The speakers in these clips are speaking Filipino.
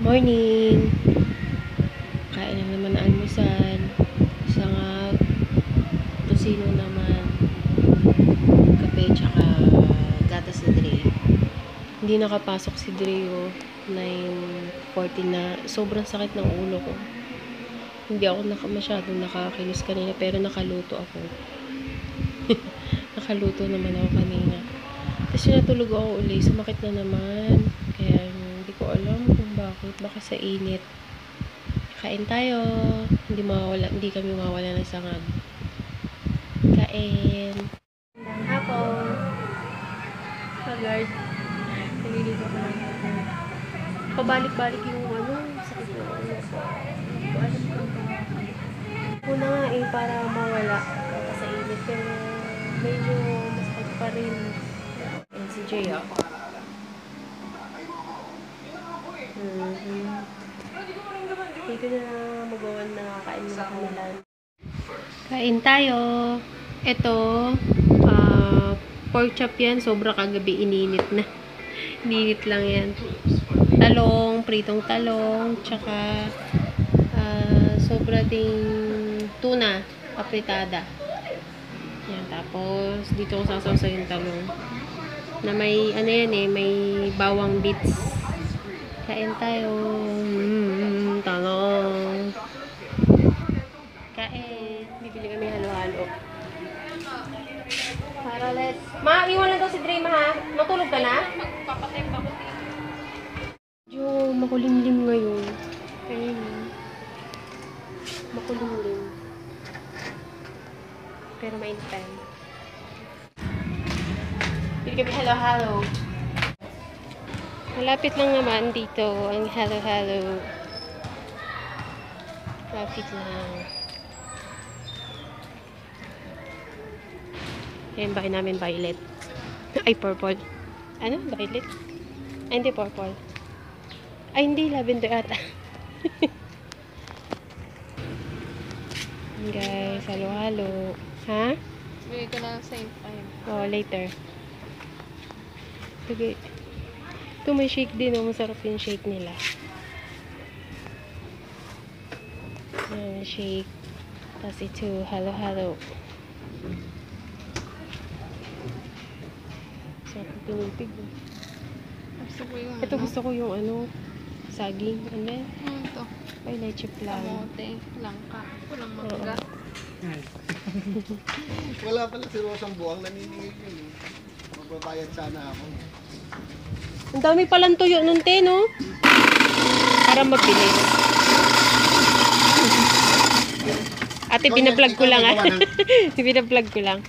Morning! Kain na naman na almusal. Sangag, tosino naman, kape, tsaka gatas ni Dre. Hindi nakapasok si Dre, 9:40 na. Sobrang sakit ng ulo ko. Hindi ako masyadong nakakilos kanina, pero nakaluto ako. Nakaluto naman ako kanina. Tapos natulog ako ulit. Sumakit na naman. Kaya hindi ko alam kung bakit. Baka sa init. Kain tayo. Hindi kami mawala ng sangag. Kain. Magandang hapon. Haggard. Naliligo ko lang ako. Pabalik-balik yung sakit na ulo ko. Hindi ko alam kung bakit. Una nga para mawala. Baka sa init. Pero medyo masakit pa rin. And si Jay ako. Hindi ko na magawan na kain muna kanila. Kain tayo. Ito, pork chop yan. Sobra kagabi ininit na. Ininit lang yan. Talong, pritong talong, tsaka sobra ding tuna, apritada. Yan, tapos dito ko sasawsa yung talong. Na may, may bawang bits. Kain tayo. Talong. Kain. Bibili kami halo-halo. Para ulit. Ma, iwan lang daw si Dre, ha? Matulog ka na? Magpapatay pa ko. Medyo makulimlim ngayon. Ayun. Makulimlim. Pero mainit pa yun. Bibili kami halo-halo. Malapit lang naman dito ang halo-halo. Malapit lang. Ayan, bahay namin violet. Ay, purple. Ano? Violet? Ay, hindi purple. Ay, hindi. Lavender ata. Guys, halo-halo. Ha? Bigay ko na same time. Oh, later. Sige. Ito may shake din, masarap yung shake nila. Ayan, shake. Tapos ito, halo-halo. Sarap yung pinipig. Gusto ko yung Ito gusto ko yung saging. Ano yan? Ito. Ay, leche plan. Kamote. Langka. Walang mangga. Wala pala si Rosang Buwang, naniningil yun. Magbabayad sana ako. Ang dami palang tuyo nun, te, no? Para mabili. Ate, pinaplug ko lang, pinaplug ko lang.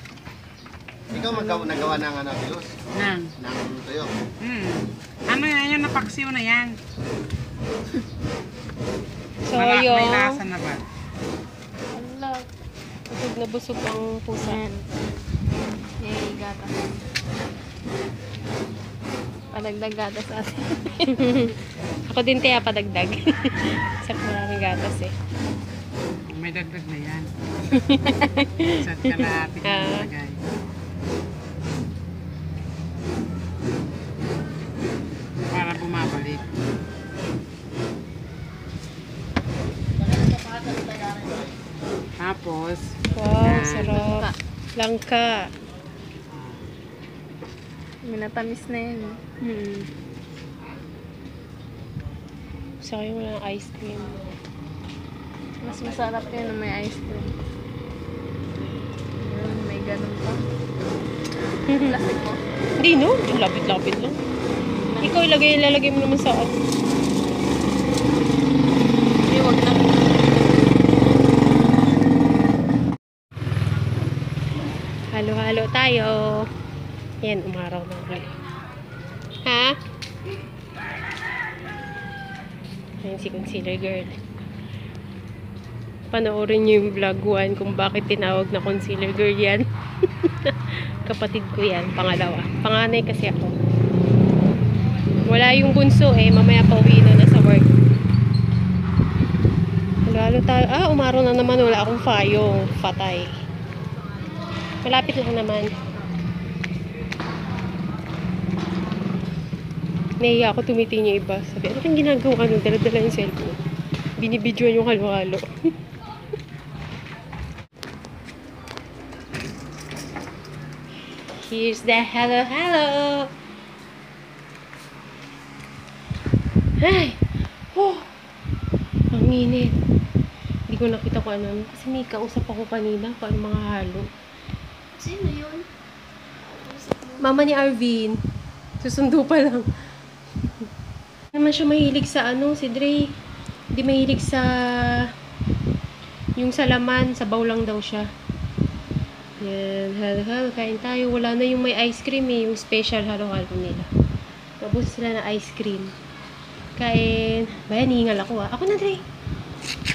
Ikaw nagawa ng Pilos? Nang. Ng tuyo? Ano yan? Yung napaksiw na yan. So, May yung... lasa na ba? Ala, busog na busog ang pusa. Yay, gata. Padagdag gatas ate. Ako din kaya padagdag. Sa maraming gatas eh. May dagdag na yan. Sat ka lahat. Lagay. Para bumabalik. Tapos, Wow, sarap. Langka. Minatamis na yun. Gusto ko yung walang ice cream. Mas masarap yun na may ice cream. May ganun pa. Plastic mo. Hindi, no? Yung lapit-lapit lang. Ikaw ilalagay mo naman sa Hindi, wag na. halo-halo tayo. Yan, umaraw na ulit. Ha? Ayan si Concealer Girl. Panoorin niyo yung vlog 1 kung bakit tinawag na Concealer Girl yan. Kapatid ko yan, pangalawa. Panganay kasi ako. Wala yung bunso mamaya pa uwi na sa work. Halo-halo tayo. Umaraw na naman. Wala akong fayong. Patay. Malapit lang naman. Naiya ako, tumitingin yung iba. Sabi, ano kang ginagawa nun? Dala-dala yung cellphone. Binibidyoan yung halo-halo. Here's the halo-halo! Ay! Oh! Ang init. Hindi ko nakita kung ano. Kasi may kausap ako kanina kung ano mga halo. Sino yun? Mama ni Arvin. Susundo pa lang. Naman siya mahilig sa ano, si Dre. Hindi mahilig sa yung sa laman, sa bawlang daw siya. Yan, halo-halo, kain tayo. Wala na yung may ice cream eh, yung special halo-halo nila. Mabos sila na ice cream. Kain. Bayan, hihingal ako ah. Ako na, Dre.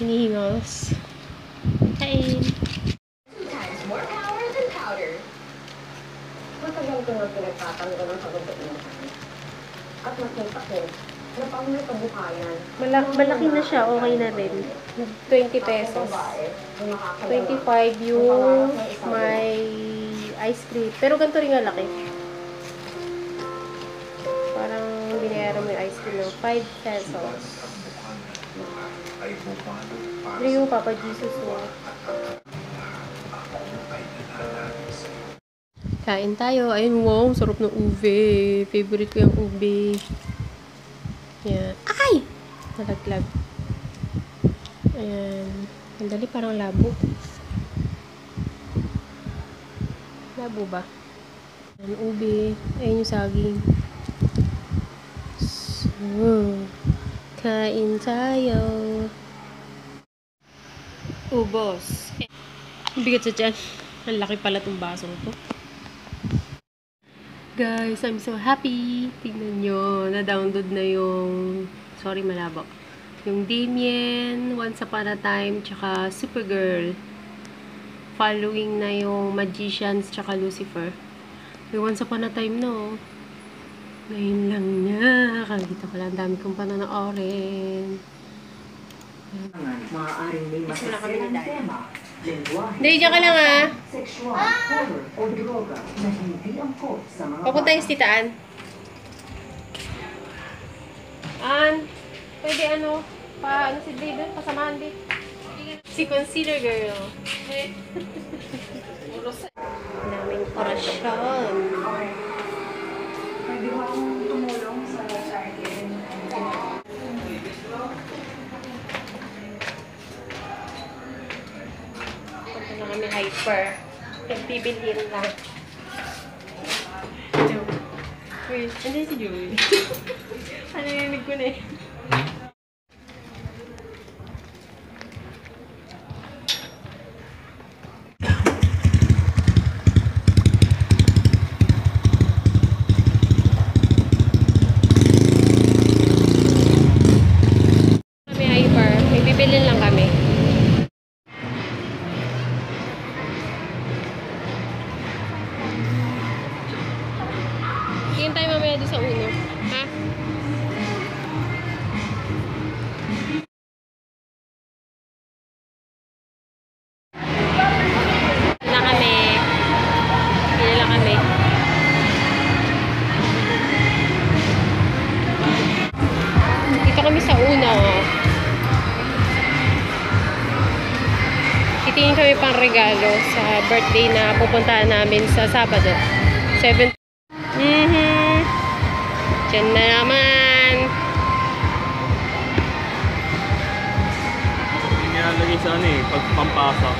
Hinihingals. Kain. Times more power than powder. Matagal ko na pinagtatanggal ng pagod ng at nakita ko na pang may kabuhayan. Malaki na siya, okay na rin. 20 pesos. 25 yung may ice cream. Pero ganito rin nga laki. Parang binayaran mo yung ice cream ng 5 pesos. Pero yung Papa Jesus mo. Kain tayo. Ayun, wow. Sarap ng ube. Favorite ko yung ube. Yan. Ay! Nalaglag. Ayan. Ang dali, parang labo. Labo ba? Ayan, ube. Ayun yung saging. So, kain tayo. Ubos. Ang bigat sa tiyan. Ang laki pala itong basong to. Guys, I'm so happy. Tingnan nyo, na-download na yung, sorry malabo, yung Damien, Once Upon a Time, tsaka Supergirl. Following na yung Magicians, tsaka Lucifer. Yung Once Upon a Time, no? Ngayon lang niya. Kakita ko lang, dami kong panonoorin. Maaaring may masasayang tema, lengguwahe, Dali, dyan ka lang ah. sexual, horror, o droga na hindi angkop sa mga Papunta yung titaan. Pwede ano, ano si Dre doon, pasamahan din. Si Concealer Girl. Daming orasyon. Pwede mo akong tumulong sa charity. Punta na kami hyper. Nagbibilhin lang. Wait, andun si Joey. Ano yung ko na eh. Kami hyper. May bibilhin lang kami. Tingin tayo mamaya doon sa uno. Ha? Na kami. Pili lang kami. Dito kami sa uno. Titingin kami pang regalo sa birthday na pupuntahan namin sa Sabado. 7. Diyan na naman. Nilalagay sa ano eh, pag pampasa.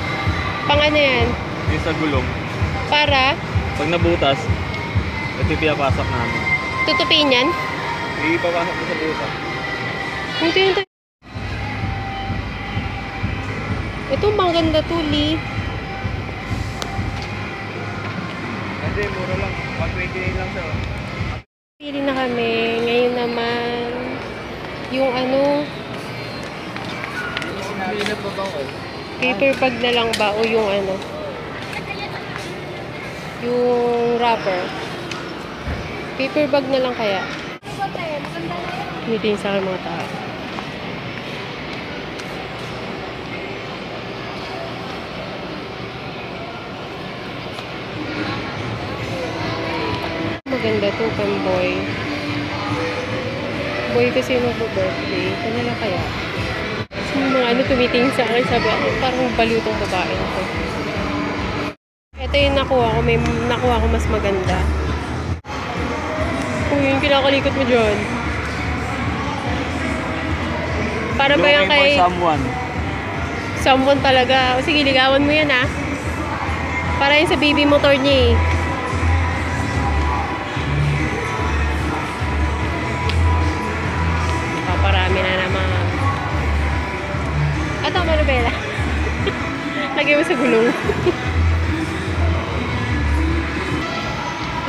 Pang ano yan? Yung sa gulong. Para Pag nabutas, ito yung pinapasak namin. tutupiin yan? Ipapasok mo sa butas. Ito. Ito, maganda to, Lee. Hindi, mura lang. 129 lang siya. Pili na kami. Ngayon naman, yung ano, paper bag na lang ba o yung ano, yung wrapper. Paper bag na lang kaya. Meeting sa akin mga tao. Maganda to, pamboy. boy kasi mag-birthday. Kanila kaya. Kasi yung mga ano tumitingin sa akin, sabi ako, parang baliw tong babae na to. Ito yung nakuha ko. May nakuha ko mas maganda. Kung yung kinakalikot mo dyan. Para ba yan kay... Someone talaga. O sige, ligawan mo yan ah. Para yun sa baby motor niya eh. Nakaparami na naman. Ito, Maribela. Lagay mo sa gulong.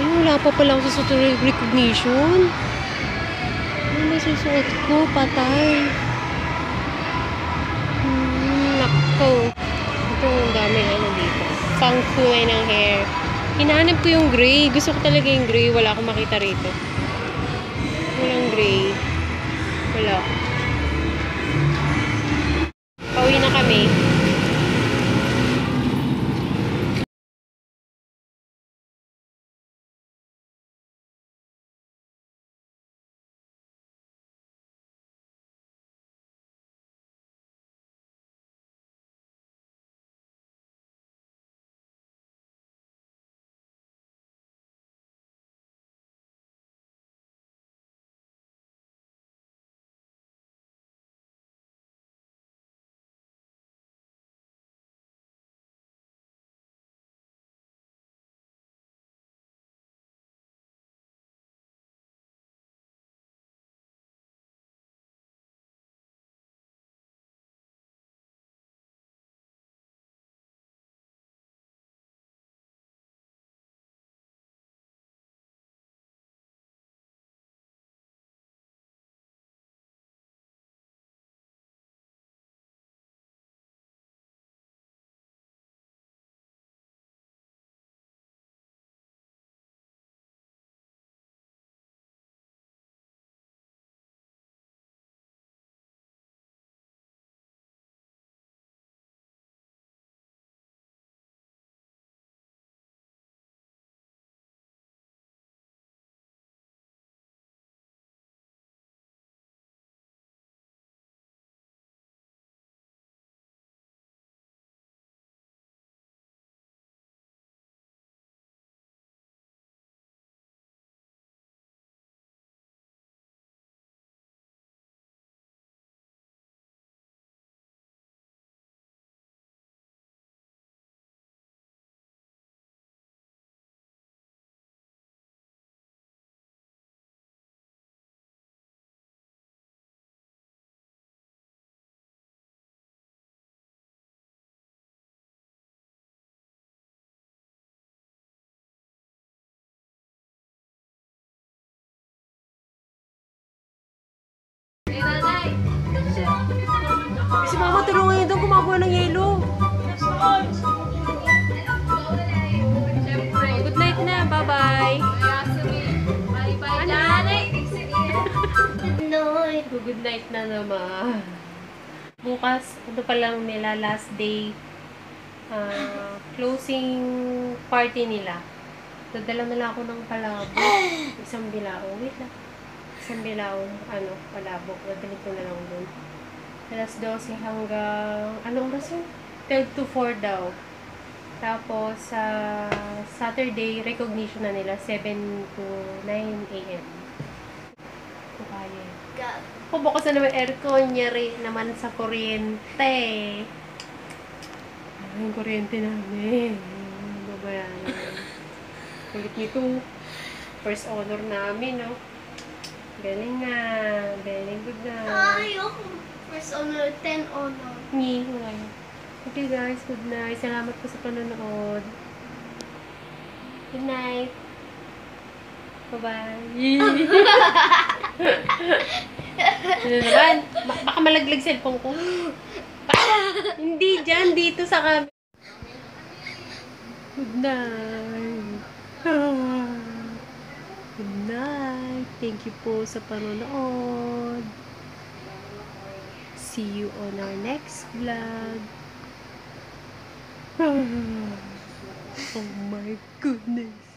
Ay, wala pa pala ako sa recognition. Ano may susuot ko? Patay. Nako. Ito, ang dami ano dito. Pang kulay ng hair. Hinahanap ko yung gray. Gusto ko talaga yung gray. Wala akong makita rito. Walang gray. Wala. Pauwi na kami. Si Mama, tulungan niyo doon gumagawa ng yelo. Good night na. Bye-bye. Good night na naman. Bukas, ito pa lang nila, last day. Closing party nila. Dadala na lang ako ng palabok. Isang bilao. Wait lang. Isang bilao, palabok. Dadalik ko na lang doon. Alas 12 hanggang, anong oras yun? 12 to 4 daw. Tapos, sa Saturday, recognition na nila, 7 to 9 a.m. Ito kaya. Pubukas na naman aircon, nyari naman sa kuryente. Yung kuryente namin. Babayaran. Kulit nito. First honor namin, no? Galing nga. Very good na. Ayoko. First honor, 10 honor. Wala. Okay guys, good night. Salamat po sa panonood. Good night. Bye-bye. Ano naman? Baka malaglag cellphone ko. Hindi dyan, dito sa camera. Good night. Good night. Thank you po sa panonood. See you on our next vlog. Oh my goodness.